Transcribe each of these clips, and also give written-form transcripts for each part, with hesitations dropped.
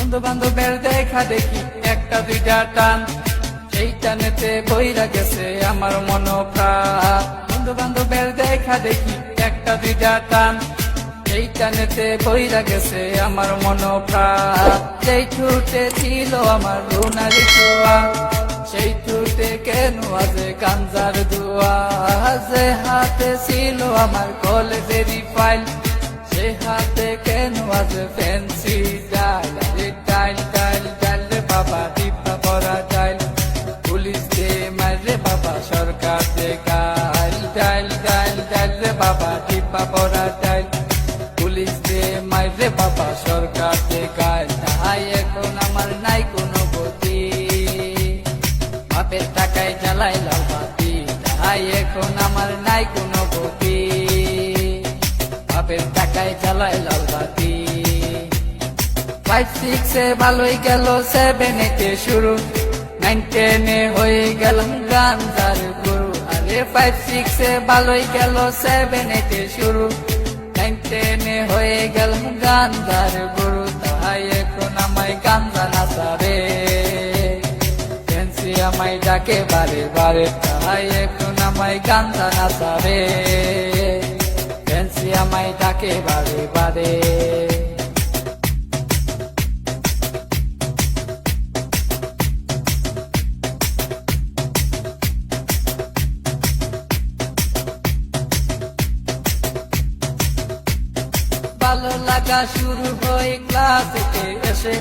বন্ধু বান্ধবের দেখা দেখি একটা দুইটা টান, সেই টানেতে বইরা গেছে আমার মন প্রাণ। বন্ধু বান্ধবের দেখা দেখি একটা দুইটা টান, সেই টানেতে বইরা গেছে আমার মন প্রাণ। যেই ঠুটে ছিল আমার রুনারি ছোঁয়া, সেই ঠুটে কেন আজে গাঞ্জার ধোঁয়া। যে হাতে ছিল আমার কলেজেরই ফাইল, সে হাতে কেন আজ ফ্যান্সি ডাইল। আরে ডাইল ডাইল ডাইল রে বাবা, টিপা পরা ডাইল, পুলিশ দে মারে বাবা, সরকার দে গাইল। ডাইল ডাইল ডাইল রে বাবা, টিপা পরা ডাইল, পুলিশ দে মারে বাবা, সরকার দে গাইল। তাই এখন আমার নাই কোনো গতি, বাপের টাকায় জ্বালাই লাল বাতি। তাই এখন আমার নাই কোনো গতি, বাপের টাকায় জ্বালাই লাল বাতি। 5-6 ভালোই গেল, 7-8 শুরু, 9-10 হয়ে গেলাম গাঞ্জার গুরু। আরে 5-6 ভালোই গেল, 7-8 শুরু, 9-10 হয়ে গেলাম গাঞ্জার গুরু। তাই এখন আমায় গাঞ্জা নাচাবে, ফ্যান্সি আমায় ডাকে বারে বারে। তাই এখন আমায় গাঞ্জা নাচাবে, ফ্যান্সি আমায় ডাকে বারে বারে। ভালো লাগা শুরু হয় ক্লাস 8 এসে,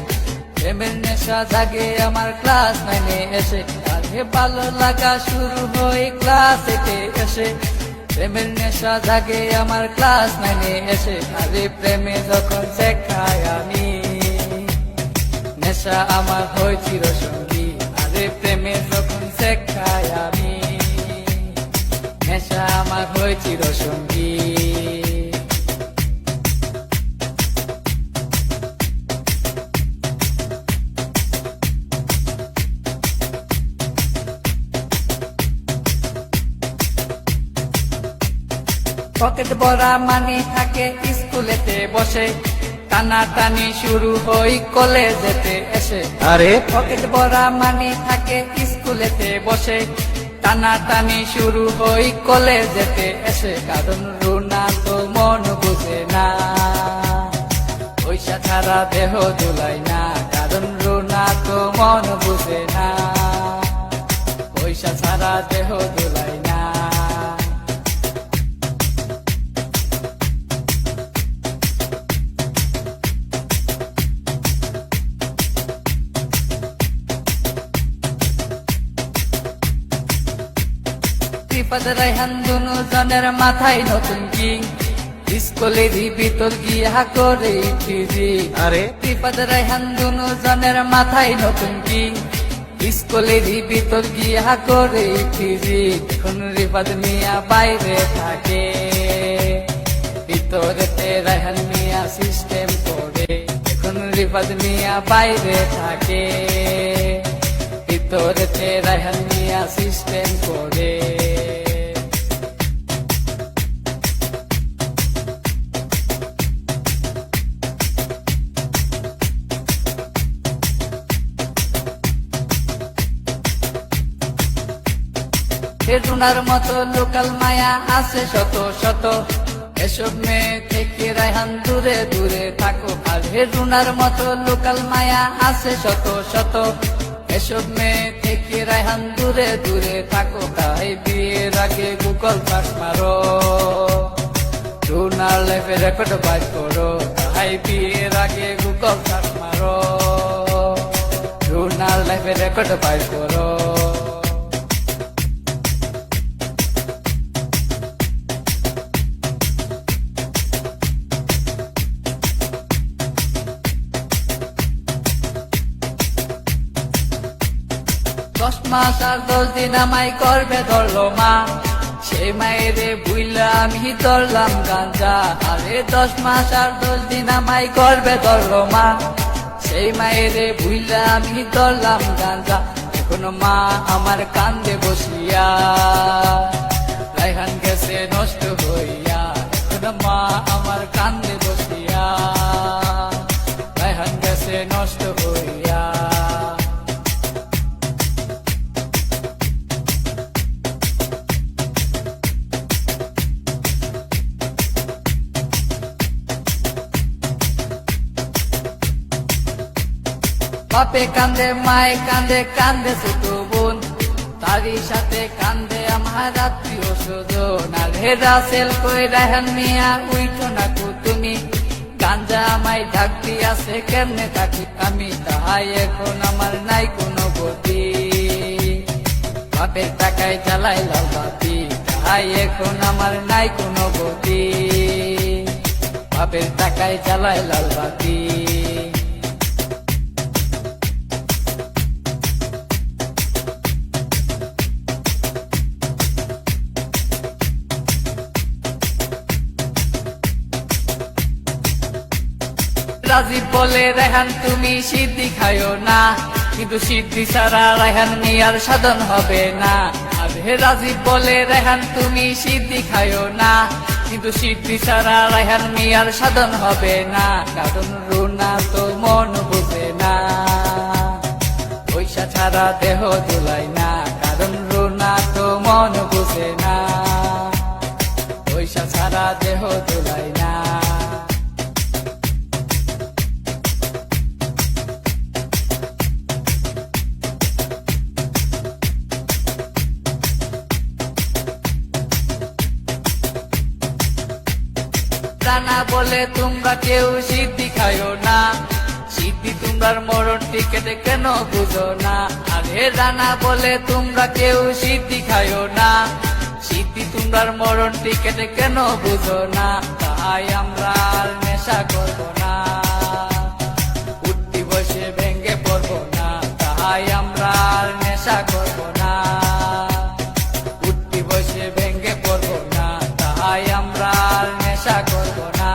প্রেমের নেশা জাগে আমার ক্লাস 9 এসে। আরে ভালো লাগা শুরু হয় ক্লাস 8 এসে, প্রেমের নেশা জাগে আমার ক্লাস 9 এসে। আরে প্রেমে যখন শেখাই আমি, নেশা আমার হয় চিরসঙ্গী। আরে প্রেমে যখন শেখাই আমি, নেশা আমার হয় চিরসঙ্গী। পকেট ভরা মানি থাকে স্কুলেতে বসে, টানা টানি শুরু হই কলেজেতে এসে। আরে পকেট ভরা মানি থাকে স্কুলেতে বসে, টানা টানি শুরু হই কলেজেতে এসে। কারণ রুনা তো মন বুঝে না, পয়সা ছাড়া দেহ দুলাই না। কারণ রুনা তো মন বুঝে না, পয়সা ছাড়া দেহ দুলাই না। ত্রিপদ রায়হান দুনো জনের মাথায় নতুন কিং, স্কুলেরই ভিতর গিয়া করে ইফটিজি। আরে ত্রিপদ রায়হান দুনো জনের মাথায় নতুন কিং, স্কুলেরই ভিতর গিয়া করে ইফটিজি। এখন রিফাত মিয়া বাইরে থাকে, ভিতরেতে রায়হান মিয়া সিস্টেম করে। এখন রিফাত মিয়া বাইরে থাকে, ভিতরেতে রায়হান মিয়া সিস্টেম করে। রুনার মতো লোকাল মায়া আছে শত শত, এসব মেয়ে থেকে রায়হান দূরে দূরে থাকো। আর রুনার মতো লোকাল মায়া আছে শত শত, এসব মেয়ে থেকে রায়হান দূরে দূরে থাকো। তাই বিয়ের আগে গুগল সার্চ মারো, রুনার লাইফে রেকর্ড বাই করো। তাই বিয়ের আগে গুগল সার্চ মারো, রুনার লাইফে রেকর্ড বাই করো। দশ মাস আর 10 দিন আমায় করবে ধরলো মা, সেই মায়েরে বুইলা আমি ধরলাম গাঞ্জা। আরে 10 মাস আর 10 দিন আমায় করবে ধরলো মা, সেই মায়েরে বুইলা আমি ধরলাম গাঞ্জা। এখন মা আমার কান্দে বসিয়া, রায়হান গেছে নষ্ট হইয়া। এখন মা আমার কান্দে বসিয়া, রায়হান গেছে নষ্ট হইয়া। বাপে কান্দে মায়ে কান্দে কান্দে ছোট বোন তারই সাথে কান্দে আমার আত্মীয় স্বজন আর হেরা সেল কই রায়হান মিয়া উইঠো না কো তুমি গাঞ্জা আমায় ডাক দিয়াছে কেমনে থাকি আমি তাহাই এখন আমার নাই কোনো গতি বাপের টাকায় জ্বালাই লাল বাতি তাহাই এখন আমার নাই কোনো গতি বাপের টাকায় জ্বালাই লাল বাতি রাজীব বলে রেহান তুমি সিদ্ধি খায়ো না কিন্তু সিদ্ধি ছাড়া রেহান মিয়ার সাধন হবে না আরে রাজীব বলে রেহান তুমি সিদ্ধি খায়ো না কিন্তু সিদ্ধি ছাড়া রেহান মিয়ার সাধন হবে না কারণ রুনা তো মন বুঝে না পয়সা ছাড়া দেহ দুলাই না কারণ রুনা তো মন বুঝে না পয়সা ছাড়া দেহ দুলাই না রানা বলে তোমরা কেউ সিদ্ধি খায়ো না সিদ্ধি তোমরার মরণ টিকেট কেন বুঝো না আরে রানা বলে তোমরা কেউ সিদ্ধি খায়ো না সিদ্ধি তোমরার মরণ টিকেট কেন বুঝো না তাই আমরা আর নেশা করবো না উঠতি বসে ভেঙ্গে পড়বো না তাই আমরা আর নেশা করবো না উঠতি বসে ভেঙ্গে পড়বো না তাই আমরা আর নেশা করবো না